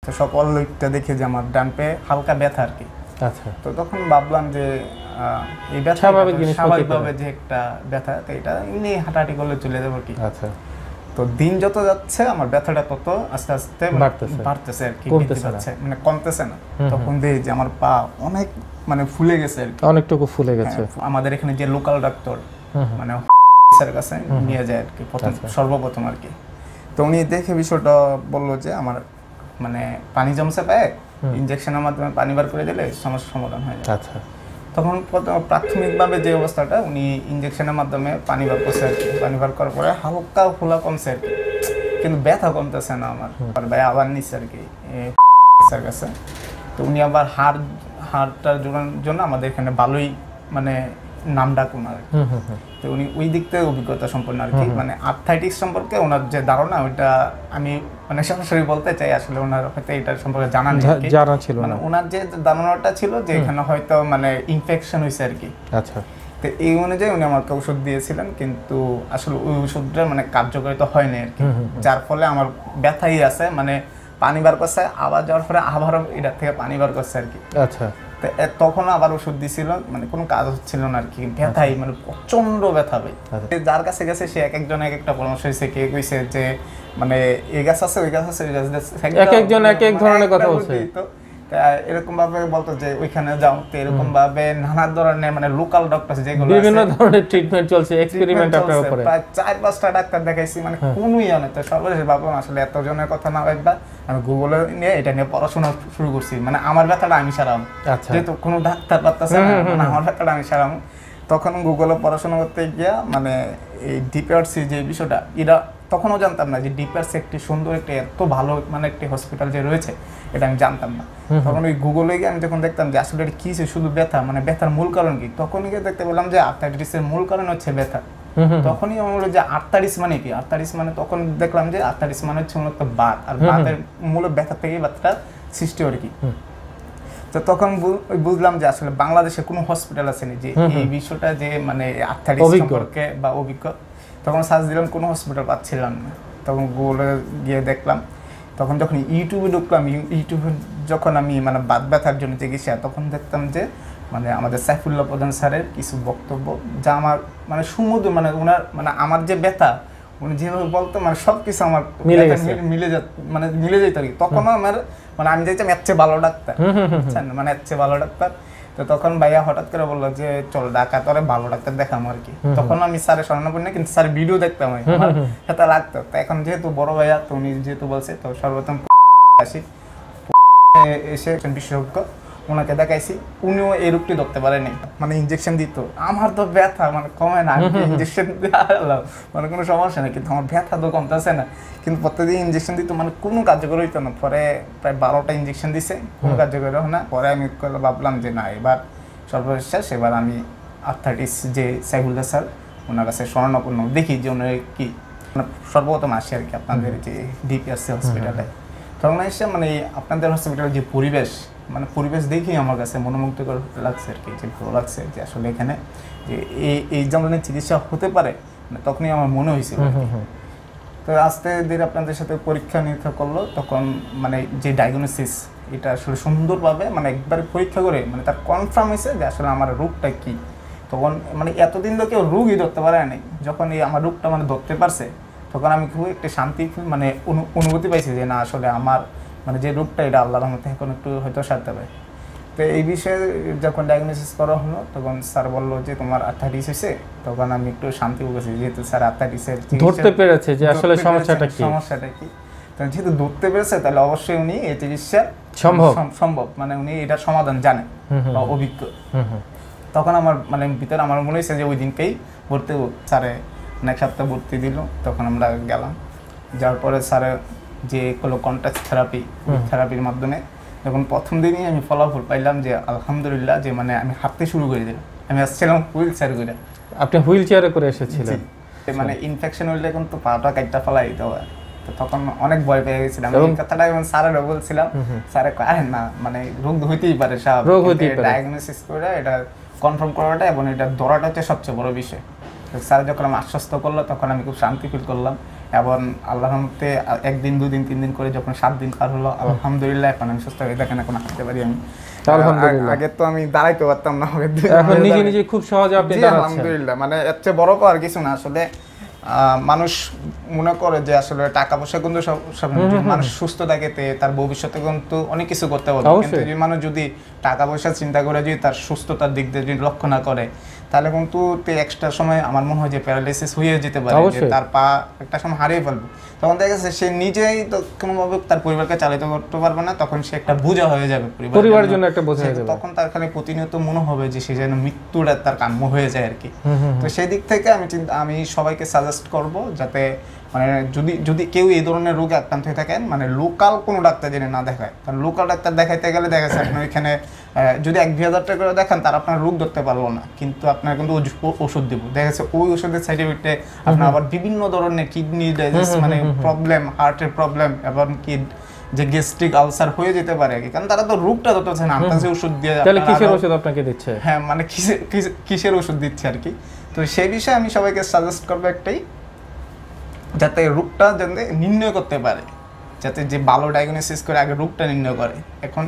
তো সকল লোকটা দেখে যে আমার ডান পায়ে হালকা ব্যথা আর কি। আচ্ছা, তো তখন ভাবলাম যে এই ব্যথা স্বাভাবিকভাবে যে একটা ব্যথা, তো এটা এমনি হাঁটাহাঁটি করলে চলে যাবে কি। আচ্ছা, তো দিন যত যাচ্ছে আমার ব্যথাটা তত আস্তে আস্তে বাড়তেছে আর কি, মানে কমতেছে না। তখন দেখি যে আমার পা অনেক মানে ফুলে গেছে আর কি, অনেকটুকু ফুলে গেছে। আমাদের এখানে যে লোকাল ডাক্তার মানে স্যার কাছে নিয়ে যায় আর কি সর্বপ্রথম আর কি। তো উনি দেখে বিষয়টা বললো যে আমার মানে পানি জমছে পায়ে, ইনজেকশনের মাধ্যমে পানি বার করে দিলে সমস্যার সমাধান হয়ে যায়। আচ্ছা, তখন প্রাথমিকভাবে যে অবস্থাটা উনি ইনজেকশনের মাধ্যমে পানি বার করছে আর কি। পানি বার করার পরে হালকা ফোলা কমছে আর কি, কিন্তু ব্যথা কমতেছে না আমার। আর ভাই আবার নিচ্ছে আর কি স্যার কাছে। তো উনি আবার হাড়টার জন্য আমাদের এখানে ভালোই মানে নাম ডাক ওনার। তো উনি ওই দিক থেকে অভিজ্ঞতা সম্পন্ন আর কি, মানে আর্থ্রাইটিস সম্পর্কে ওনার যে ধারণা ওইটা আমি মানে সরাসরি বলতে চাই, আসলে ওনার হয়তো এটার সম্পর্কে জানা ছিল, মানে ওনার যে ধারণাটা ছিল যে এখানে হয়তো মানে ইনফেকশন হয়েছে আর কি। আচ্ছা, তো এই অনুযায়ী উনি আমাকে ওষুধ দিয়েছিলেন, কিন্তু আসলে ওই ওষুধটা মানে কার্যকারিতা হয়নি আর কি, যার ফলে আমার ব্যথাই আছে, মানে পানি বার করছে, আবার যাওয়ার পরে আবারও এটার থেকে পানি বার করছে আর কি। আচ্ছা, তখন আবার ওষুধ দিছিল, মানে কোনো কাজ হচ্ছিল না আর কি, ব্যথাই মানে প্রচন্ড ব্যথা ভাই। যার কাছে গেছে সে এক একজন এক একটা পরামর্শ দিয়েছে, কে কইছে যে মানে এই গাছ আছে ওই গাছ আছে ওই গাছ আছে, এক একজন এক এক ধরনের কথা বলছে। এরকম ভাবে বলতো যে ওইখানে যাও, তো এরকম ভাবে নানা ধরনের মানে লোকাল ডক্টর যেগুলো বিভিন্ন ধরনের ট্রিটমেন্ট চলছে, এক্সপেরিমেন্ট আপনার উপরে প্রায় 4-5টা ডাক্তার দেখাইছি, মানে কোনোই আনে। তো সর্বশেষ ভাবলাম আসলে এতজনের কথা না ভাববা আমি গুগলে নিয়ে এটা নিয়ে পড়াশোনা শুরু করছি, মানে আমার ব্যথাটা আমি সারাম, যেহেতু কোনো ডাক্তার পারতেছে না, মানে আমার ব্যথাটা আমি সারাম। তখন গুগলে পড়াশোনা করতে গিয়া মানে এই ডিপিআরসি যে বিষয়টা, এটা তখনও জানতাম না যে ডিপিআরসি একটি সুন্দর একটি এত ভালো মানে একটি হসপিটাল যে রয়েছে, এটা আমি জানতাম না। তখন ওই গুগলে গিয়ে আমি যখন দেখতাম যে আসলে এটা কি শুধু ব্যথা, মানে ব্যথার মূল কারণ কি, তখনই গিয়ে দেখতে পেলাম যে আর্থ্রাইটিসের মূল কারণ হচ্ছে ব্যথা। তখনই আমার বললো যে আর্থ্রাইটিস মানে কি, আর্থ্রাইটিস মানে তখন দেখলাম যে আর্থ্রাইটিস মানে হচ্ছে মূলত বাত, আর বাতের মূল ব্যথা থেকেই ব্যথাটা সৃষ্টি আর কি। তো তখন বুঝলাম যে আসলে বাংলাদেশে কোনো হসপিটাল আছে না যে এই বিষয়টা যে মানে আর্থ্রাইটিস সম্পর্কে বা অভিজ্ঞ। তখন সার্চ দিলাম, কোনো হসপিটাল পাচ্ছিলাম না। তখন গুগলে গিয়ে দেখলাম, তখন যখন ইউটিউবে ঢুকলাম, ইউটিউবে যখন আমি মানে বাত ব্যথার জন্য চিকিৎসা, তখন দেখতাম যে মানে আমাদের সাইফুল্লাহ প্রধান স্যারের কিছু বক্তব্য, যা আমার মানে সমুদ্র মানে ওনার মানে আমার যে ব্যথা উনি যেভাবে বলতো মানে সব কিছু আমার মিলে যেত আর কি। তখনও আমার মানে আমি চাইতাম এর চেয়ে ভালো ডাক্তার, বুঝছেন, মানে এর চেয়ে ভালো ডাক্তার। তো তখন ভাইয়া হঠাৎ করে বললো যে চল ঢাকা তোরে ভালো ডাক্তার দেখাম আর কি। তখন আমি স্যারের স্বর্ণপূর্ণ না, কিন্তু স্যারের ভিডিও দেখতাম আমার সেটা লাগতো। তো এখন যেহেতু বড় ভাইয়া, তো উনি যেহেতু বলছে, তো সর্বপ্রথম আসি এসে বিশেষজ্ঞ ওনাকে দেখাইছি, উনিও এই রোগটি ধরতে পারেনি, মানে ইনজেকশন দিত। আমার তো ব্যথা মানে কমে না, ইনজেকশন মানে কোনো সমস্যা নেই, কিন্তু আমার ব্যথা তো কমতেছে না। কিন্তু প্রত্যেকদিন ইনজেকশন দিত, মানে কোনো কার্যকর হইতো না। পরে প্রায় 12টা ইনজেকশন দিছে, কোনো কার্যকর হয় না। পরে আমি ভাবলাম যে না, এবার সর্বশেষ এবার আমি আর্থ্রাইটিস যে সাইফুল্লাহ স্যার ওনার কাছে শরণাপন্ন দেখি যে উনি কি সর্বপ্রথম আসে আর কি আপনাদের যে ডিপিআরসি হসপিটালে। তখন এসে মানে আপনাদের হসপিটালের যে পরিবেশ, মানে পরিবেশ দেখেই আমার কাছে মনোমুগ্ধকর লাগছে আর কি, যে ভালো লাগছে যে আসলে এখানে যে এই ধরনের চিকিৎসা হতে পারে, মানে তখনই আমার মনে হয়েছিল। তো আস্তে ধীরে আপনাদের সাথে পরীক্ষা নিরীক্ষা করলো, তখন মানে যে ডায়াগনোসিস এটা আসলে সুন্দরভাবে মানে একবার পরীক্ষা করে মানে তার কনফার্ম হয়েছে যে আসলে আমার রোগটা কি। তখন মানে এতদিন তো কেউ রোগই ধরতে পারে নাই, যখন এই আমার রোগটা মানে ধরতে পারছে, তখন আমি খুব একটা শান্তি মানে অনুভূতি পাইছি যে না আসলে আমার মানে যে রোগটা এটা আল্লাহর রহমতে এখন একটু হয়তো সারতে পারে। তো এই বিষয়ে যখন ডায়াগনোসিস করা হলো, তখন স্যার বললো যে তোমার আর্থ্রাইটিস হয়েছে। তখন আমি একটু শান্তি পেয়েছি, যেহেতু স্যার আর্থ্রাইটিসের ধরতে পেরেছে যে আসলে সমস্যাটা কি। তখন যেহেতু ধরতে পেরেছে, তাহলে অবশ্যই উনি এই চিকিৎসা সম্ভব, মানে উনি এটার সমাধান জানেন বা অভিজ্ঞ। তখন আমার মানে ভিতরে আমার মনে হয়েছে যে ওই দিনকেই ভর্তি স্যারে এক সপ্তাহ ভর্তি দিল। তখন আমরা গেলাম, যাওয়ার পরে স্যারের যে কোনো কন্ট্যাক্ট থেরাপির মাধ্যমে যখন প্রথম দিনই আমি ফলাফল পাইলাম যে আলহামদুলিল্লাহ, যে মানে আমি হাঁটতে শুরু করে দিলাম। আমি আসছিলাম হুইল চেয়ার করে। আপনি হুইল চেয়ারে করে এসেছিলেন? মানে ইনফেকশন হইলে কিন্তু পাটা কাটটা ফেলাই দিতে হয়। তো তখন অনেক ভয় পেয়ে গেছিলাম, এই কথাটা এবং স্যারেরও বলছিলাম। স্যারে কয় না মানে রোগ হইতেই পারে, সব ডায়াগনোসিস করে এটা কনফার্ম করাটা এবং এটা ধরাটা হচ্ছে সবচেয়ে বড় বিষয়। স্যার যখন আমি আশ্বস্ত করলো, তখন আমি খুব শান্তি ফিল করলাম। এবং আল্লাহর রহমতে একদিন 2 দিন 3 দিন করে যখন 7 দিন পার হলো আলহামদুলিল্লাহ এখন আমি সুস্থ হয়ে দেখেন এখন হাঁটতে পারি আমি। আলহামদুলিল্লাহ। আগে তো আমি দাঁড়াইতে পারতাম না, এখন নিজে নিজে খুব সহজে আপনি দাঁড়াচ্ছেন। আলহামদুলিল্লাহ। মানে এর চেয়ে বড় আর কিছু না। আসলে মানুষ মনে করে যে আসলে টাকা পয়সা কিন্তু সব মানুষ সুস্থ থাকে তার ভবিষ্যতে কিন্তু অনেক কিছু করতে পারবে, কিন্তু যে মানুষ যদি টাকা পয়সা চিন্তা করে যদি তার সুস্থতার দিক দিয়ে যদি লক্ষ্য না করে তাহলে কিন্তু এক্সট্রা সময় আমার মনে হয় যে প্যারালাইসিস হয়ে যেতে পারে, যে তার পা একটা সময় হারিয়ে ফেলবে। তখন দেখা যাচ্ছে সে নিজেই তো কোনোভাবে তার পরিবারকে চালিত করতে পারবে না, তখন সে একটা বোঝা হয়ে যাবে পরিবারের জন্য, একটা বোঝা হয়ে যাবে। তখন তার খালি প্রতিনিয়ত মনে হবে যে সে যেন মৃত্যুটা তার কাম্য হয়ে যায় আর কি। তো সেই দিক থেকে আমি সবাইকে সাজেস্ট করব যাতে মানে যদি কেউ এই ধরনের রোগে আক্রান্ত হয়ে থাকেন মানে লোকাল কোনো ডাক্তার জেনে না দেখায়, কারণ লোকাল ডাক্তার দেখাইতে গেলে দেখা যাচ্ছে আপনার এখানে যদি 1-2 হাজার টাকা করে দেখান তার আপনার রোগ ধরতে পারবো না, কিন্তু আপনার কিন্তু ওষুধ দেবো, দেখা যাচ্ছে ওই ওষুধের সাইড এফেক্টে আপনার আবার বিভিন্ন ধরনের কিডনি ডাইজেস্ট মানে প্রবলেম, হার্টের প্রবলেম এবং কি যে গ্যাস্ট্রিক আলসার হয়ে যেতে পারে, কারণ তারা তো রোগটা ধরতেছে না, আপনার যে ওষুধ দিয়ে তাহলে কিসের ওষুধ আপনাকে দিচ্ছে? হ্যাঁ মানে কিসের ওষুধ দিচ্ছে আর কি। তো সেই বিষয়ে আমি সবাইকে সাজেস্ট করবো একটাই, যাতে রোগটা যাতে নির্ণয় করতে পারে, যাতে যে ভালো ডায়াগনোসিস করে আগে রোগটা নির্ণয় করে। এখন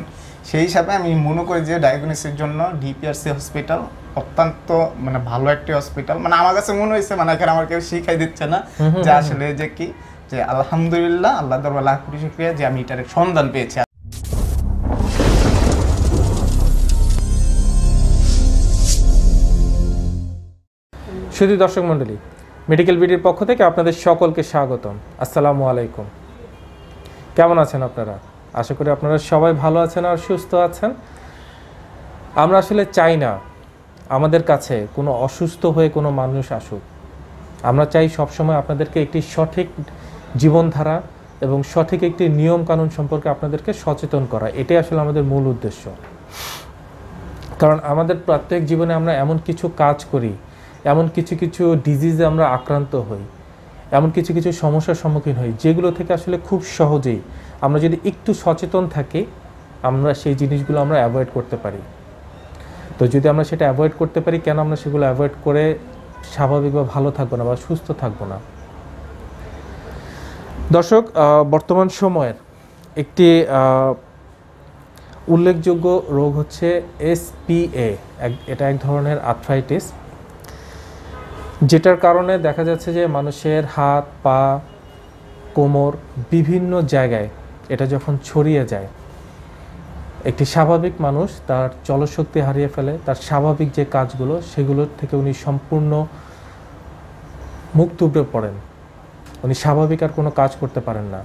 সেই হিসাবে আমি মনে করি যে ডায়াগনোসিসের জন্য ডিপিআরসি হসপিটাল অত্যন্ত মানে ভালো একটি হসপিটাল। মানে আমার কাছে মনে হয়েছে মানে এখানে আমার কেউ শিখাই দিচ্ছে না যে আসলে যে কি যে আলহামদুলিল্লাহ আল্লাহ দরবার লাখ কোটি শুকরিয়া যে আমি এটার সন্ধান পেয়েছি। শুধু দর্শক মণ্ডলী, মেডিকেল বিডির পক্ষ থেকে আপনাদের সকলকে স্বাগতম। আসসালামু আলাইকুম। কেমন আছেন আপনারা? আশা করি আপনারা সবাই ভালো আছেন আর সুস্থ আছেন। আমরা আসলে চাই না আমাদের কাছে কোনো অসুস্থ হয়ে কোনো মানুষ আসুক। আমরা চাই সবসময় আপনাদেরকে একটি সঠিক জীবনধারা এবং সঠিক একটি নিয়ম কানুন সম্পর্কে আপনাদেরকে সচেতন করা, এটাই আসলে আমাদের মূল উদ্দেশ্য। কারণ আমাদের প্রত্যেক জীবনে আমরা এমন কিছু কাজ করি, এমন কিছু কিছু ডিজিজে আমরা আক্রান্ত হই, এমন কিছু কিছু সমস্যার সম্মুখীন হই যেগুলো থেকে আসলে খুব সহজেই আমরা যদি একটু সচেতন থাকি আমরা সেই জিনিসগুলো আমরা অ্যাভয়েড করতে পারি। তো যদি আমরা সেটা অ্যাভয়েড করতে পারি, কেন আমরা সেগুলো অ্যাভয়েড করে স্বাভাবিক বা ভালো থাকবো না বা সুস্থ থাকবো না? দর্শক, বর্তমান সময়ের একটি উল্লেখযোগ্য রোগ হচ্ছে SPA। এটা এক ধরনের আর্থ্রাইটিস, যেটার কারণে দেখা যাচ্ছে যে মানুষের হাত, পা, কোমর বিভিন্ন জায়গায় এটা যখন ছড়িয়ে যায়, একটি স্বাভাবিক মানুষ তার চলশক্তি হারিয়ে ফেলে, তার স্বাভাবিক যে কাজগুলো সেগুলোর থেকে উনি সম্পূর্ণ মুক্ত উপড়ে পড়েন, উনি স্বাভাবিক আর কোনো কাজ করতে পারেন না।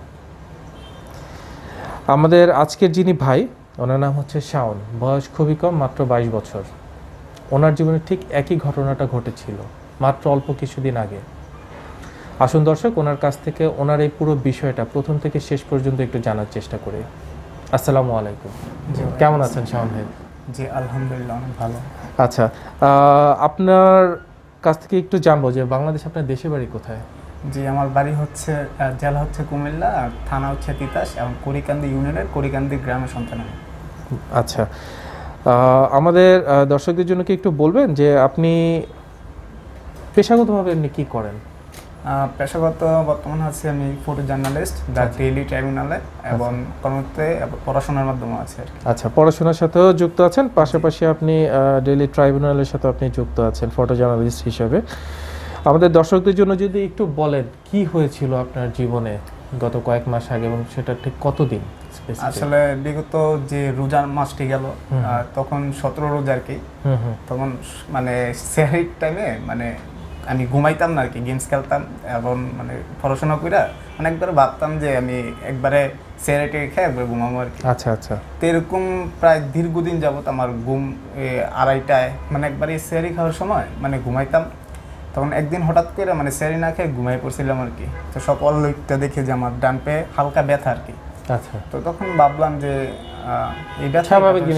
আমাদের আজকের যিনি ভাই, ওনার নাম হচ্ছে শাওন, বয়স খুবই কম, মাত্র 22 বছর। ওনার জীবনে ঠিক একই ঘটনাটা ঘটেছিল মাত্র অল্প কিছুদিন আগে। আসুন দর্শক, ওনার কাছ থেকে ওনার এই পুরো বিষয়টা প্রথম থেকে শেষ পর্যন্ত একটু জানার চেষ্টা করি। আসসালামু আলাইকুম। কেমন আছেন শাওন ভাই? জি আলহামদুলিল্লাহ অনেক ভালো। আচ্ছা, আপনার কাছ থেকে একটু জানবো যে বাংলাদেশ আপনার দেশের বাড়ি কোথায়? জি আমার বাড়ি হচ্ছে জেলা হচ্ছে কুমিল্লা, আর থানা হচ্ছে তিতাস এবং করিকান্দি ইউনিয়নের করিকান্দি গ্রামের সন্তান আমি। আচ্ছা, আমাদের দর্শকদের জন্য কি একটু বলবেন যে আপনি পেশাগতভাবে এমনি কী করেন? পেশাগত বর্তমানে হচ্ছে আমি ফটো জার্নালিস্ট দ্য ডেইলি ট্রাইব্যুনালে এবং কর্মতে পড়াশোনার মাধ্যমে আছে। আচ্ছা, পড়াশোনার সাথেও যুক্ত আছেন, পাশাপাশি আপনি ডেইলি ট্রাইব্যুনালের সাথে আপনি যুক্ত আছেন ফটো জার্নালিস্ট হিসেবে। আমাদের দর্শকদের জন্য যদি একটু বলেন কি হয়েছিল আপনার জীবনে গত কয়েক মাস আগে এবং সেটা ঠিক কতদিন? আসলে বিগত যে রোজার মাসটি গেল তখন 17 রোজা আর কি, তখন মানে সেহরির টাইমে মানে আমি ঘুমাইতাম না আর কি, গেমস খেলতাম এবং মানে পড়াশোনা করে মানে একবার ভাবতাম যে আমি একবারে সেহরিটি খেয়ে একবার ঘুমাবো আর কি। আচ্ছা আচ্ছা। তো এরকম প্রায় দীর্ঘদিন যাবত আমার ঘুম 2:30টায় মানে একবারে সেহরি খাওয়ার সময় মানে ঘুমাইতাম। তখন একদিন হঠাৎ করে মানে সেহরি না খেয়ে ঘুমাই পড়ছিলাম আর কি। তো সকাল লইটটা দেখে যে আমার ডান পায়ে হালকা ব্যথা আর কি। আচ্ছা। তো তখন ভাবলাম যে এই ব্যথা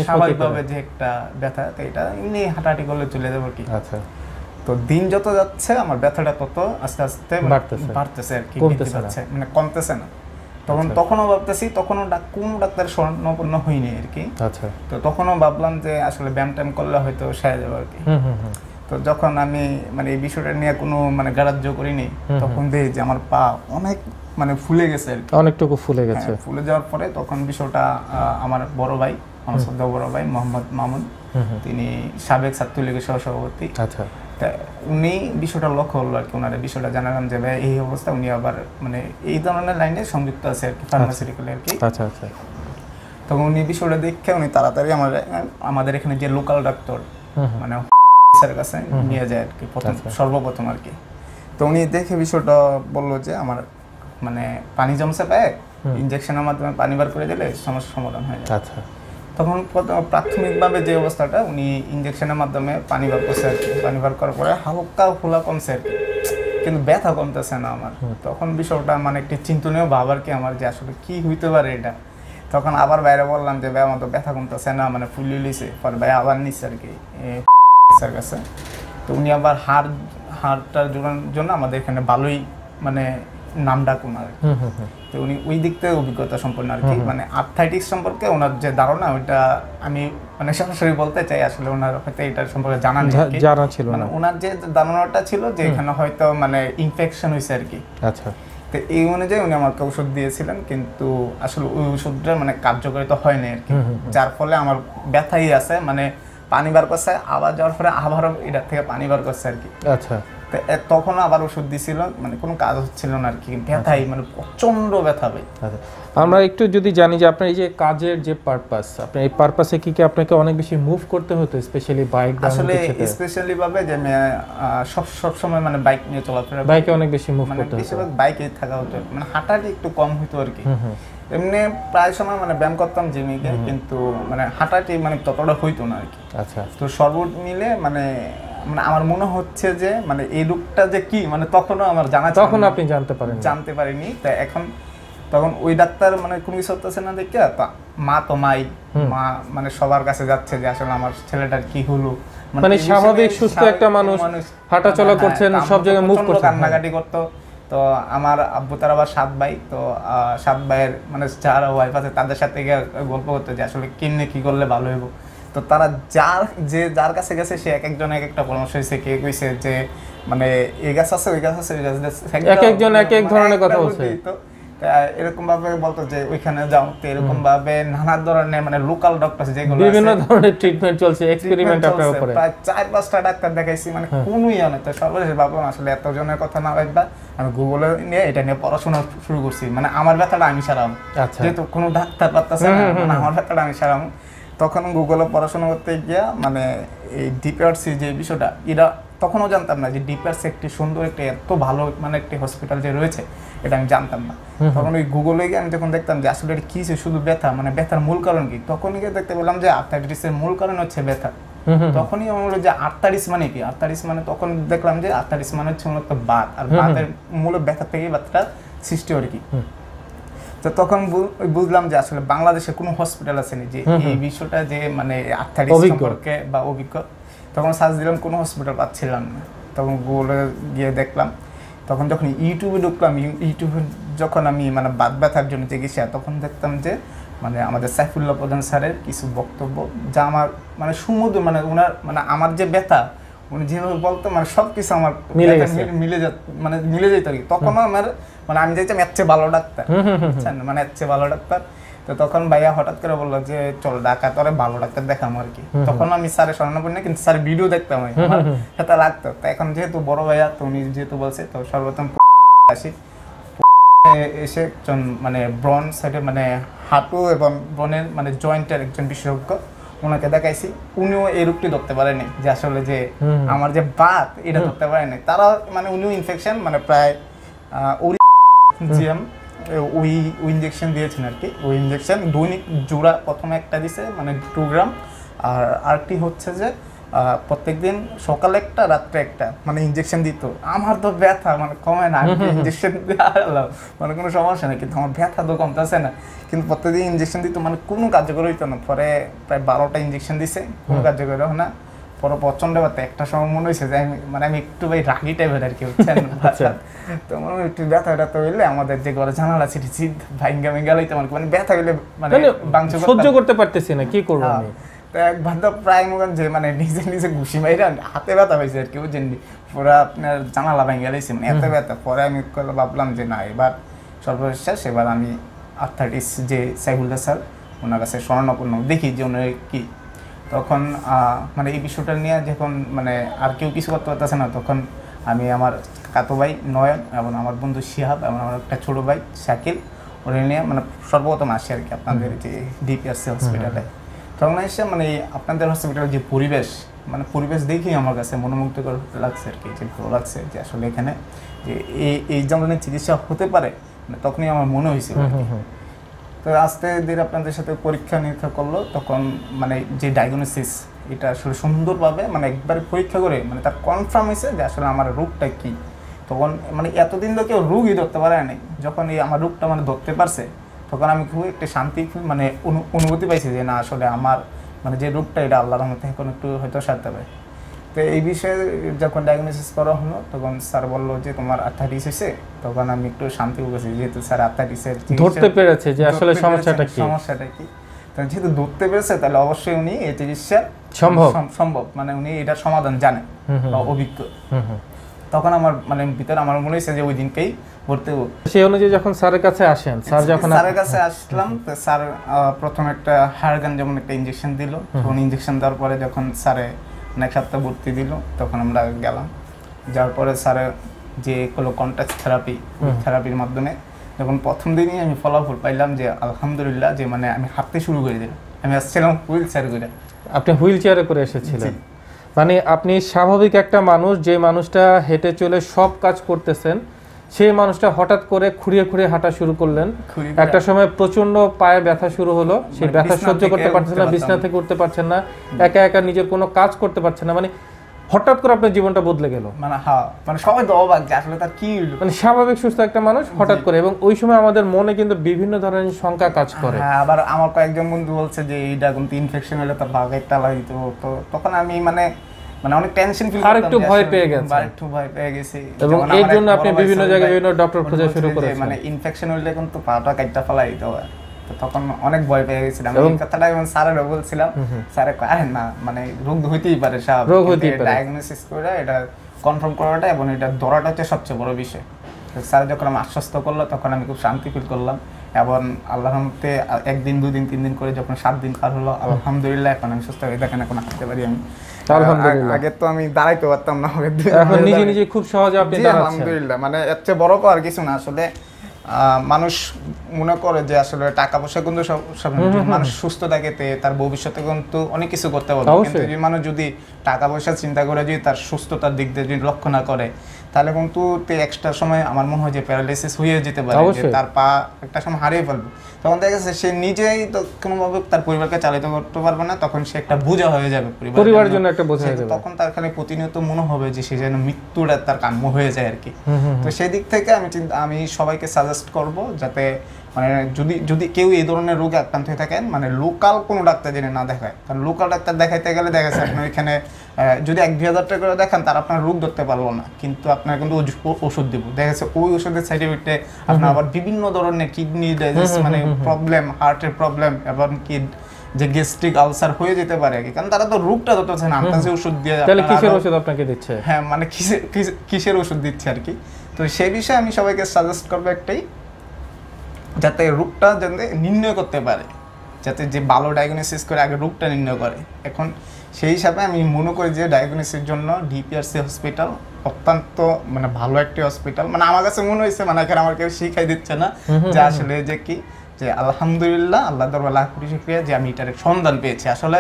স্বাভাবিকভাবে যে একটা ব্যথা, তো এটা এমনি হাঁটাহাঁটি করলে চলে যাবে আর কি। আচ্ছা। তো দিন যত যাচ্ছে আমার ব্যথাটা তত আস্তে আস্তে বাড়তেছে আর কি, মানে কমতেছে না। তখনও ভাবতেছি, তখনও কোন ডাক্তার স্বর্ণপূর্ণ হয়নি আর কি। আচ্ছা। তো তখনও ভাবলাম যে আসলে ব্যায়াম ট্যাম করলে হয়তো সেরে যাবে আর কি। তো যখন আমি মানে এই বিষয়টা নিয়ে কোনো মানে গ্রাহ্য করিনি, তখন দেখি যে আমার পা অনেক মানে ফুলে গেছে, অনেকটুকু ফুলে গেছে। ফুলে যাওয়ার পরে তখন বিষয়টা আমার বড় ভাই, আমার শ্রদ্ধা বড় ভাই মোহাম্মদ মামুন, তিনি সাবেক ছাত্রলীগের সহসভাপতি। আচ্ছা, উনি বিষয়টা লক্ষ্য হলো আর কি, ওনারা বিষয়টা জানালাম যে ভাই এই অবস্থা, উনি আবার মানে এই ধরনের লাইনে সংযুক্ত আছে আর কি, ফার্মাসিউটিক্যাল আর কি। আচ্ছা আচ্ছা। তখন উনি বিষয়টা দেখে উনি তাড়াতাড়ি আমাদের এখানে যে লোকাল ডাক্তার মানে স্যারের কাছে নিয়ে যায় আর কি, সর্বপ্রথম আর কি। তো উনি দেখে বিষয়টা বললো যে আমার মানে পানি জমছে পায়ে, ইনজেকশনের মাধ্যমে পানি বার করে দিলে সমস্যার সমাধান হয়ে যায়। আচ্ছা। তখন প্রাথমিকভাবে যে অবস্থাটা, উনি ইনজেকশনের মাধ্যমে পানি বার করছে আর কি, পানি বার করার পরে হালকা ফোলা কমছে আর কি, কিন্তু ব্যথা কমতেছে না আমার। তখন বিষয়টা মানে একটি চিন্তনীয় ভাব আর কি আমার, যে আসলে কি হইতে পারে এটা। তখন আবার বাইরে বললাম যে ভাই আমার তো ব্যথা কমতেছে না, মানে ফুলি লিছে। পরে ভাই আবার নিচ্ছে আর কি স্যার কাছে। তো উনি আবার হাড়টার জন্য আমাদের এখানে ভালোই মানে নাম ডাক ওনার। তো উনি ওই দিক থেকে অভিজ্ঞতা সম্পন্ন আর কি, মানে আর্থ্রাইটিস সম্পর্কে ওনার যে ধারণা, ওইটা আমি মানে সরাসরি বলতে চাই, আসলে ওনার হয়তো এটার সম্পর্কে জানা ছিল মানে ওনার যে ধারণাটা ছিল যে এখানে হয়তো মানে ইনফেকশন হয়েছে আর কি। আচ্ছা। তো এই অনুযায়ী উনি আমাকে ওষুধ দিয়েছিলেন, কিন্তু আসলে ওই ওষুধটা মানে কার্যকারিতা হয়নি আর কি, যার ফলে আমার ব্যথাই আছে, মানে পানি বার করছে, আবার যাওয়ার পরে আবারও এটার থেকে পানি বার করছে আর কি। আচ্ছা। তখন আবার ওষুধ দিছিল, মানে কোনো কাজ হচ্ছিল না আর কি, ব্যথাই মানে প্রচন্ড ব্যথা ভাই। আমরা একটু যদি জানি যে আপনার এই যে কাজের যে পারপাস, আপনার এই পারপাসে কি আপনাকে অনেক বেশি মুভ করতে হতো, স্পেশালি বাইক? আসলে স্পেশালি ভাবে যে আমি সব সময় মানে বাইক নিয়ে চলাফেরা, বাইকে অনেক বেশি মুভ করতে হতো, বেশিরভাগ বাইকে থাকা হতো, মানে হাঁটাটা একটু কম হতো আর কি। এমনি প্রায় সময় মানে ব্যায়াম করতাম জিমে গিয়ে, কিন্তু মানে হাঁটাটি মানে ততটা হইতো না আর কি। আচ্ছা। তো সর্বোচ্চ মিলে মানে মানে আমার মনে হচ্ছে যে মানে এই রোগটা যে কি মানে তখনও আমার জানা, তখন আপনি জানতে পারিনি। তাই এখন তখন ওই ডাক্তার মানে কোনো কিছু হতেছে না দেখে মা তো মা মানে সবার কাছে যাচ্ছে যে আসলে আমার ছেলেটার কি হলো, মানে স্বাভাবিক সুস্থ একটা মানুষ হাঁটা চলা করছেন, সব জায়গায় মুভ করছেন, কান্নাকাটি করতো। তো আমার আব্বু তার আবার 7 ভাই, তো 7 ভাইয়ের মানে যারা ওয়াইফ আছে তাদের সাথে গল্প করতে যে আসলে কেমনে কি করলে ভালো হইব। তো তারা যার কাছে গেছে সে এক একজন এক একটা পরামর্শ দিয়েছে। কে কইছে যে মানে এই গাছ আছে ওই গাছ আছে, এক একজন এক এক ধরনের কথা বলছে। তো এরকম ভাবে বলতো যে ওইখানে যাও, তো এরকম ভাবে নানা ধরনের মানে লোকাল ডক্টর যেগুলো বিভিন্ন ধরনের ট্রিটমেন্ট চলছে, এক্সপেরিমেন্ট আপনার উপরে প্রায় 4-5টা ডাক্তার দেখাইছি, মানে কোনোই না। তো সর্বশেষ ভাবলাম আসলে এতজনের কথা না ভাববা আমি গুগলে নিয়ে এটা নিয়ে পড়াশোনা শুরু করছি, মানে আমার ব্যথাটা আমি সারাম, যেহেতু কোনো ডাক্তার পারতেছে না, মানে আমার ব্যথাটা আমি সারাম। তখন গুগলে পড়াশোনা করতে গিয়া মানে এই ডিপিআরসি যে বিষয়টা, এরা তখনও জানতাম না যে ডিপিআরসি একটি সুন্দর একটি এত ভালো মানে একটি হসপিটাল যে রয়েছে, এটা আমি জানতাম না। তখন ওই গুগলে গিয়ে আমি যখন দেখতাম যে আসলে এটা কি শুধু ব্যথা, মানে ব্যথার মূল কারণ কি, তখনই গিয়ে দেখতে পেলাম যে আর্থ্রাইটিসের মূল কারণ হচ্ছে ব্যথা। তখনই আমার হলো যে আর্থ্রাইটিস মানে কি, আর্থ্রাইটিস মানে তখন দেখলাম যে আর্থ্রাইটিস মানে হচ্ছে মূলত বাত, আর বাতের মূল ব্যথা থেকেই ব্যথাটা সৃষ্টি হয় কি। তো তখন বুঝলাম যে আসলে বাংলাদেশে কোনো হসপিটাল আছে না যে এই বিষয়টা যে মানে আর্থ্রাইটিস সম্পর্কে বা অভিজ্ঞ। তখন সার্চ দিলাম, কোনো হসপিটাল পাচ্ছিলাম না। তখন গুগলে গিয়ে দেখলাম, তখন যখন ইউটিউবে ঢুকলাম, ইউটিউবে যখন আমি মানে বাত ব্যথার জন্য চিকিৎসা, তখন দেখতাম যে মানে আমাদের সাইফুল্লাহ প্রধান স্যারের কিছু বক্তব্য, যা আমার মানে সমুদ্র মানে ওনার মানে আমার যে ব্যথা উনি যেভাবে বলতো মানে সবকিছু আমার মিলে যেত আর কি। তখনও আমার মানে আমি চাইতাম এর চেয়ে ভালো ডাক্তার, বুঝছেন, মানে এর চেয়ে ভালো ডাক্তার। তো তখন ভাইয়া হঠাৎ করে বললো যে চল ঢাকা তোরে ভালো ডাক্তার দেখাম আর কি। তখন আমি স্যারের স্বর্ণপূর্ণ না, কিন্তু স্যারের ভিডিও দেখতাম আমার সেটা লাগতো। তো এখন যেহেতু বড় ভাইয়া, তো উনি যেহেতু বলছে, তো সর্বপ্রথম আসি এসে একজন মানে ব্রন সাইডে মানে হাঁটু এবং ব্রনের মানে জয়েন্টের একজন বিশেষজ্ঞ, ওনাকে দেখাইছি। উনিও এই রোগটি ধরতে পারেনি যে আসলে যে আমার যে বাত এটা ধরতে পারেনি। তারা মানে উনিও ইনফেকশন মানে প্রায় জিএম ওই ইনজেকশন দিয়েছেন আর কি। ওই ইনজেকশন দৈনিক জোড়া প্রথমে একটা দিছে মানে 2 গ্রাম, আর আরটি হচ্ছে যে প্রত্যেকদিন সকালে একটা রাত্রে একটা মানে ইনজেকশন দিত। আমার তো ব্যথা মানে কমে না, ইনজেকশন মানে কোনো সমস্যা নেই, কিন্তু আমার ব্যথা তো কমতেছে না। কিন্তু প্রত্যেকদিন ইনজেকশন দিত, মানে কোনো কার্যকর হইতো না। পরে প্রায় 12টা ইনজেকশন দিছে, কোনো কার্যকর হয় না। পরে প্রচন্ড ব্যথা, একটা সময় মনে হয়েছে যে আমি একটু ভাই রাগি টাইপের আর কি, হচ্ছেন। তো মনে হয় একটু ব্যথা হইলে আমাদের যে ঘরে জানালা ছিল ভাঙ্গা হইতে মানে ব্যথা হইলে মানে সহ্য করতে পারতেছি না, কি করবো আমি। তো একবার তো প্রায় মনে যে মানে নিজে নিজে ঘুষি মাইরা হাতে ব্যথা হয়েছে আর কি, বুঝছেন, পুরা আপনার জানালা ভেঙে গেলেছি, মানে এত ব্যথা। পরে আমি ভাবলাম যে না, এবার সর্বশেষ এবার আমি আর্থাইটিস যে সাইফুল্লাহ স্যার ওনার কাছে শরণাপন্ন দেখি যে উনি কি। তখন মানে এই বিষয়টা নিয়ে যখন মানে আর কেউ কিছু করতে পারতেছে না, তখন আমি আমার কাতো ভাই নয়ন এবং আমার বন্ধু শিহাব এবং আমার একটা ছোটো ভাই শাকিল ওরা নিয়ে মানে সর্বপ্রথম আসি আর কি আপনাদের যে ডিপিআরসি হসপিটালে। তখন এসে মানে আপনাদের হসপিটালের যে পরিবেশ, মানে পরিবেশ দেখেই আমার কাছে মনোমুগ্ধকর লাগছে আর কি, যে ভালো লাগছে যে আসলে এখানে যে এই ধরনের চিকিৎসা হতে পারে, মানে তখনই আমার মনে হয়েছিল। তো আস্তে ধীরে আপনাদের সাথে পরীক্ষা নিরীক্ষা করলো, তখন মানে যে ডায়াগনোসিস এটা আসলে সুন্দরভাবে মানে একবারে পরীক্ষা করে মানে তার কনফার্ম হয়েছে যে আসলে আমার রোগটা কী। তখন মানে এতদিন তো কেউ রোগই ধরতে পারে নাই, যখন এই আমার রোগটা মানে ধরতে পারছে তখন আমি খুব একটা শান্তি মানে অনুভূতি পাইছি যে না আসলে আমার মানে যে রোগটা এটা আল্লাহর রহমতে এখন একটু হয়তো সারতে পারে। তো এই বিষয়ে যখন ডায়াগনোসিস করা হলো তখন স্যার বললো যে তোমার আর্থাইটিস হয়েছে। তখন আমি একটু শান্তি পেয়েছি, যেহেতু স্যার আর্থাইটিসের ধরতে পেরেছে যে আসলে সমস্যাটা কি। তো যেহেতু ধরতে পেরেছে তাহলে অবশ্যই উনি এই চিকিৎসা সম্ভব, মানে উনি এটার সমাধান জানেন বা অভিজ্ঞ। তখন আমার মানে ভিতরে আমার মনে হয়েছে যে ওই দিনকেই ভর্তি হবো। সেই অনুযায়ী যখন স্যারের কাছে আসেন, স্যারের কাছে আসলাম, তো স্যার প্রথম একটা হাড়গান যেমন একটা ইঞ্জেকশন দিল। তখন ইঞ্জেকশন দেওয়ার পরে যখন স্যারে এক সপ্তাহ ভর্তি দিল তখন আমরা গেলাম। যাওয়ার পরে স্যারের যে কোনো কন্ট্যাক্ট থেরাপির মাধ্যমে যখন প্রথম দিনই আমি ফলাফল পাইলাম যে আলহামদুলিল্লাহ, যে মানে আমি হাঁটতে শুরু করে দিলাম। আমি আসছিলাম হুইল চেয়ার করে। আপনি হুইল চেয়ারে করে এসেছিলেন, মানে আপনি স্বাভাবিক একটা মানুষ, যে মানুষটা হেঁটে চলে সব কাজ করতেছেন, সেই মানুষটা হঠাৎ করে খুঁড়িয়ে খুঁড়িয়ে হাঁটা শুরু করলেন। একটা সময় প্রচন্ড পায়ে ব্যথা শুরু হলো, সেই ব্যথা সহ্য করতে পারছেন না, বিছানা থেকে উঠতে পারছেন না, একা একা নিজের কোনো কাজ করতে পারছেন না, মানে হঠাৎ করে আপনার জীবনটা বদলে গেল। মানে হ্যাঁ, মানে সবাই তো অবাক যে আসলে তার কি হলো, মানে স্বাভাবিক সুস্থ একটা মানুষ হঠাৎ করে। এবং ওই সময় আমাদের মনে কিন্তু বিভিন্ন ধরনের শঙ্কা কাজ করে। হ্যাঁ, আবার আমার কয়েকজন বন্ধু বলছে যে এইটা কিন্তু ইনফেকশন হলে তার বাঘের টালা দিত। তো তখন আমি মানে অনেক টেনশন ফিল করতাম, আরেকটু ভয় পেয়ে গেছি। এবং এর জন্য আপনি বিভিন্ন জায়গায় বিভিন্ন ডক্টর খোঁজা শুরু করেছেন। মানে ইনফেকশন হলে কিন্তু পাটা কাটটা ফেলাই দিতে হয়। তো তখন অনেক ভয় পেয়ে গেছিলাম। এই কথাটা আমি স্যারেরও বলছিলাম। স্যারে কয় আরে না, মানে রোগ হইতেই পারে, সব রোগ হইতেই পারে, ডায়াগনোসিস করে এটা কনফার্ম করাটা এবং এটা ধরাটা হচ্ছে সবচেয়ে বড় বিষয়। স্যার যখন আমি আশ্বস্ত করলো তখন আমি খুব শান্তি ফিল করলাম। এবং আল্লাহর রহমতে একদিন, দুদিন, 3 দিন করে যখন 7 দিন পার হলো, আলহামদুলিল্লাহ এখন আমি সুস্থ হয়ে দেখেন এখন হাঁটতে পারি আমি। আগে তো আমি দাঁড়াইতে পারতাম না, এখন নিজে নিজে খুব সহজে আপনি দাঁড়াচ্ছেন, আলহামদুলিল্লাহ। মানে এর চেয়ে বড় পাওয়ার কিছু না। আসলে মানুষ মনে করে যে আসলে টাকা পয়সা কিন্তু সব মানুষ সুস্থ থাকে তার ভবিষ্যতে কিন্তু অনেক কিছু করতে পারবে, কিন্তু যে মানুষ যদি টাকা পয়সা চিন্তা করে যদি তার সুস্থতার দিক দিয়ে যদি লক্ষ্য না করে তাহলে কিন্তু এক্সট্রা সময় আমার মনে হয় যে প্যারালাইসিস হয়ে যেতে পারে, যে তার পা একটা সময় হারিয়ে ফেলবে। তখন দেখা যাচ্ছে সে নিজেই তো কোনোভাবে তার পরিবারকে চালিত করতে পারবে না, তখন সে একটা বোঝা হয়ে যাবে পরিবারের জন্য, একটা বোঝা হয়ে যাবে। তখন তার খালি প্রতিনিয়ত মনে হবে যে সে যেন মৃত্যুটা তার কাম্য হয়ে যায় আর কি। তো সেই দিক থেকে আমি সবাইকে সাজেস্ট করব যাতে মানে যদি কেউ এই ধরনের রোগে আক্রান্ত হয়ে থাকেন, মানে লোকাল কোনো ডাক্তার জেনে না দেখায়। কারণ লোকাল ডাক্তার দেখাইতে গেলে দেখা যাচ্ছে আপনার এখানে যদি 1-2 হাজার টাকা করে দেখান তার আপনার রোগ ধরতে পারবো না, কিন্তু আপনার কিন্তু ওষুধ দেবো। দেখা যাচ্ছে ওই ওষুধের সাইড এফেক্টে আপনার আবার বিভিন্ন ধরনের কিডনি ডাইজেস্ট মানে প্রবলেম, হার্টের প্রবলেম এবং কি যে গ্যাস্ট্রিক আলসার হয়ে যেতে পারে আর কি। কারণ তারা তো রোগটা ধরতেছে না, আপনার যে ওষুধ দিয়ে, তাহলে কিসের ওষুধ আপনাকে দিচ্ছে? হ্যাঁ, মানে কিসের ওষুধ দিচ্ছে আর কি। তো সেই বিষয়ে আমি সবাইকে সাজেস্ট করবো একটাই, যাতে রোগটা যাতে নির্ণয় করতে পারে, যাতে যে ভালো ডায়াগনোসিস করে আগে রোগটা নির্ণয় করে। এখন সেই হিসাবে আমি মনে করি যে ডায়াগনোসিসের জন্য ডিপিআরসি হসপিটাল অত্যন্ত মানে ভালো একটি হসপিটাল। মানে আমার কাছে মনে হয়েছে মানে এখানে আমার কেউ শিখাই দিচ্ছে না যে আসলে যে কি, যে আলহামদুলিল্লাহ, আল্লাহ দরবার লাখ কোটি শুকরিয়া যে আমি এটার সন্ধান পেয়েছি। আসলে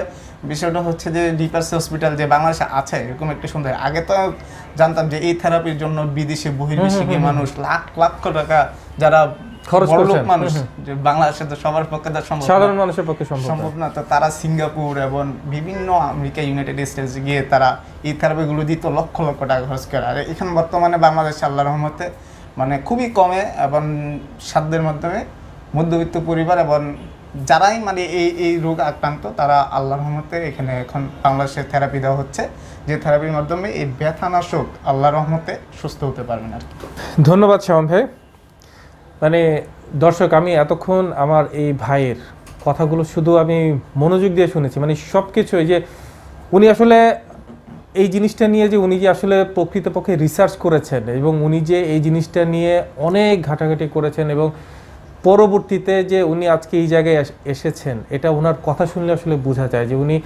বিষয়টা হচ্ছে যে ডিপিআরসি হসপিটাল যে বাংলাদেশে আছে এরকম একটি সুন্দর, আগে তো জানতাম যে এই থেরাপির জন্য বিদেশে বহির্বিশ্বে মানুষ লাখ লক্ষ টাকা যারা খরচ করছেন, মানুষ যে বাংলাদেশে তো সবার পক্ষে সাধারণ মানুষের পক্ষে সম্ভব না, তো তারা সিঙ্গাপুর এবং বিভিন্ন আমেরিকা, ইউনাইটেড স্টেটসে গিয়ে তারা এই থেরাপিগুলো দিত লক্ষ লক্ষ টাকা খরচ করে। আর এখানে বর্তমানে বাংলাদেশে আল্লাহর রহমতে মানে খুবই কমে এবং সাধ্যের মাধ্যমে মধ্যবিত্ত পরিবার এবং যারাই মানে এই রোগ আক্রান্ত তারা আল্লাহর রহমতে এখানে এখন বাংলাদেশে থেরাপি দেওয়া হচ্ছে, যে থেরাপির মাধ্যমে এই ব্যথানাশক আল্লাহর রহমতে সুস্থ হতে পারবেন আর কি। ধন্যবাদ শাওন ভাই। মানে দর্শক, আমি এতক্ষণ আমার এই ভাইয়ের কথাগুলো শুধু আমি মনোযোগ দিয়ে শুনেছি, মানে সব কিছু এই যে উনি আসলে এই জিনিসটা নিয়ে যে উনি যে আসলে প্রকৃতপক্ষে রিসার্চ করেছেন এবং উনি যে এই জিনিসটা নিয়ে অনেক ঘাটাঘাটি করেছেন এবং পরবর্তীতে যে উনি আজকে এই জায়গায় এসেছেন, এটা ওনার কথা শুনলে আসলে বোঝা যায় যে উনি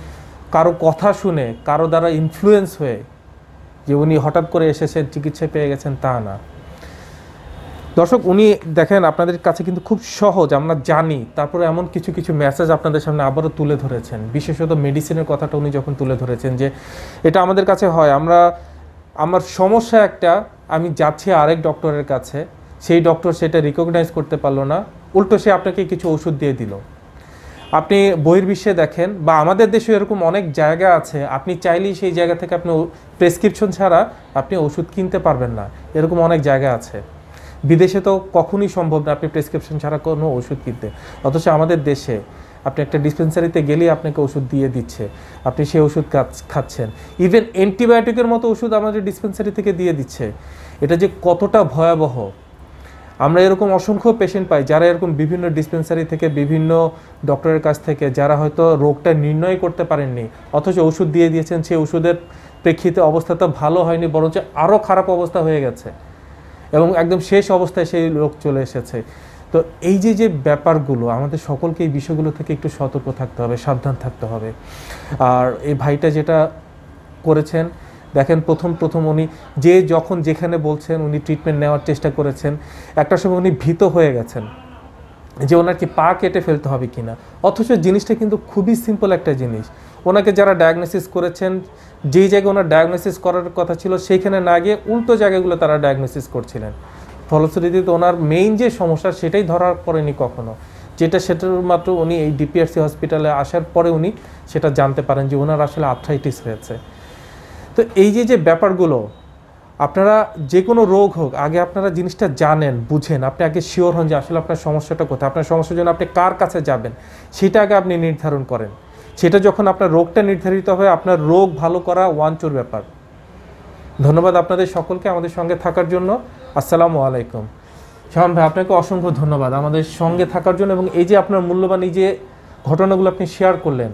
কারো কথা শুনে কারো দ্বারা ইনফ্লুয়েন্স হয়ে যে উনি হঠাৎ করে এসেছেন, চিকিৎসা পেয়ে গেছেন তা না। দর্শক, উনি দেখেন আপনাদের কাছে কিন্তু খুব সহজ, আমরা জানি, তারপরে এমন কিছু কিছু মেসেজ আপনাদের সামনে আবারও তুলে ধরেছেন। বিশেষত মেডিসিনের কথাটা উনি যখন তুলে ধরেছেন যে এটা আমাদের কাছে হয়, আমার সমস্যা একটা, আমি যাচ্ছি আরেক ডক্টরের কাছে, সেই ডক্টর সেটা রিকগনাইজ করতে পারলো না, উল্টো সে আপনাকে কিছু ওষুধ দিয়ে দিল। আপনি বহির্বিশ্বে দেখেন বা আমাদের দেশে এরকম অনেক জায়গা আছে, আপনি চাইলেই সেই জায়গা থেকে আপনি প্রেসক্রিপশন ছাড়া আপনি ওষুধ কিনতে পারবেন না, এরকম অনেক জায়গা আছে। বিদেশে তো কখনই সম্ভব না আপনি প্রেসক্রিপশন ছাড়া কোনো ওষুধ কিনতে, অথচ আমাদের দেশে আপনি একটা ডিসপেন্সারিতে গেলেই আপনাকে ওষুধ দিয়ে দিচ্ছে, আপনি সেই ওষুধ খাচ্ছেন। ইভেন অ্যান্টিবায়োটিকের মতো ওষুধ আমাদের ডিসপেন্সারি থেকে দিয়ে দিচ্ছে। এটা যে কতটা ভয়াবহ! আমরা এরকম অসংখ্য পেশেন্ট পাই যারা এরকম বিভিন্ন ডিসপেন্সারি থেকে, বিভিন্ন ডক্টরের কাছ থেকে, যারা হয়তো রোগটা নির্ণয় করতে পারেননি, অথচ ওষুধ দিয়ে দিয়েছেন, সেই ওষুধের প্রেক্ষিতে অবস্থা তো ভালো হয়নি, বরঞ্চ আরও খারাপ অবস্থা হয়ে গেছে এবং একদম শেষ অবস্থায় সেই রোগ চলে এসেছে। তো এই যে ব্যাপারগুলো, আমাদের সকলকে এই বিষয়গুলো থেকে একটু সতর্ক থাকতে হবে, সাবধান থাকতে হবে। আর এই ভাইটা যেটা করেছেন, দেখেন প্রথম উনি যখন যেখানে বলছেন উনি ট্রিটমেন্ট নেওয়ার চেষ্টা করেছেন, একটা সময় উনি ভীত হয়ে গেছেন যে ওনার কি পা কেটে ফেলতে হবে কিনা, অথচ জিনিসটা কিন্তু খুবই সিম্পল একটা জিনিস। ওনাকে যারা ডায়াগনোসিস করেছেন, যেই জায়গায় ওনার ডায়াগনোসিস করার কথা ছিল সেইখানে না গিয়ে উল্টো জায়গাগুলো তারা ডায়াগনোসিস করছিলেন। ফলশ্রুতিতে ওনার মেইন যে সমস্যা সেটাই ধরা পড়েনি কখনো, সেটার মাত্র উনি এই ডিপিআরসি হসপিটালে আসার পরে উনি সেটা জানতে পারেন যে ওনার আসলে আর্থ্রাইটিস হয়েছে। তো এই যে ব্যাপারগুলো, আপনারা যে কোনো রোগ হোক, আগে আপনারা জিনিসটা জানেন, বুঝেন, আপনি আগে শিওর হন যে আসলে আপনার সমস্যাটা কোথায়, আপনার সমস্যার জন্য আপনি কার কাছে যাবেন সেটা আগে আপনি নির্ধারণ করেন। সেটা যখন আপনার রোগটা নির্ধারিত হয়, আপনার রোগ ভালো করা ওয়ানচোর ব্যাপার। ধন্যবাদ আপনাদের সকলকে আমাদের সঙ্গে থাকার জন্য। আসসালামু আলাইকুম। শাওন ভাই, আপনাকে অসংখ্য ধন্যবাদ আমাদের সঙ্গে থাকার জন্য, এবং এই যে আপনার মূল্যবান এই যে ঘটনাগুলো আপনি শেয়ার করলেন,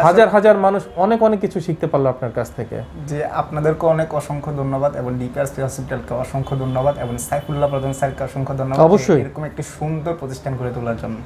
হাজার হাজার মানুষ অনেক কিছু শিখতে পারলো আপনার কাছ থেকে। যে আপনাদেরকে অনেক অসংখ্য ধন্যবাদ, এবং ডিপিআরসি হসপিটালকে অসংখ্য ধন্যবাদ, এবং সাইফুল্লাহ প্রধান স্যারকে অসংখ্য ধন্যবাদ, অবশ্যই, এরকম একটি সুন্দর প্রতিষ্ঠান করে তোলার জন্য।